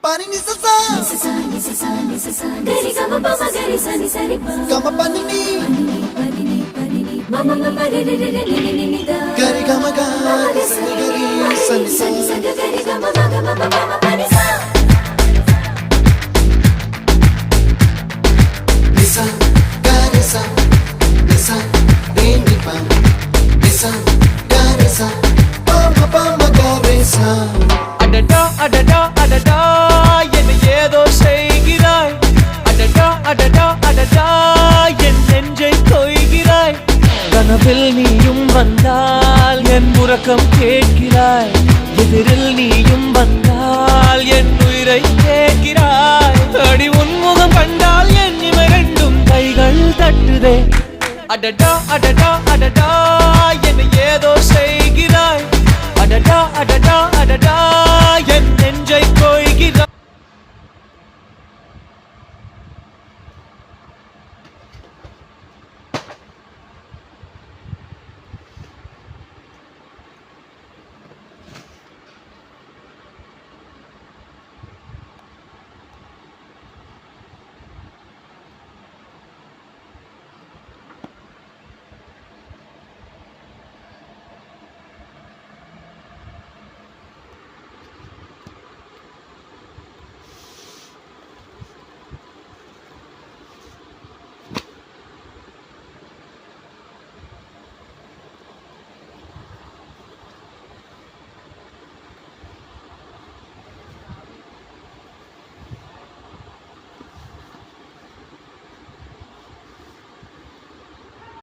pani ni sa sa gari ga ma pa gari sa ni sa ri pa ga ma pani ni ma ma ma re re re re ni ni da gari ga ma ga sa ni gari sa ni sa gari ga ma ga ma pa ma pa ni sa ni sa gari sa ni sa re ni pa ni sa gari sa pa ma gari sa அடடா அடடா அடடா என்ன ஏதோ செய்கிறாய் அடடா அடடா அடடா என் நெஞ்சை கொய்கிறாய் கனவில் நீயும் வந்தால் என் உறக்கம் கேட்கிறாய் எதிரில் நீயும் வந்தால் என் உயிரை கேட்கிறாய் அடி உன்முகம் கண்டால் என் இமை ரெண்டும் கைகள் தட்டுதே அடடா அடடா அடடா என்ன ஏதோ செய்கிறாய் அடடா அடடா அடடா என் நெஞ்சை கொய்கிறாய்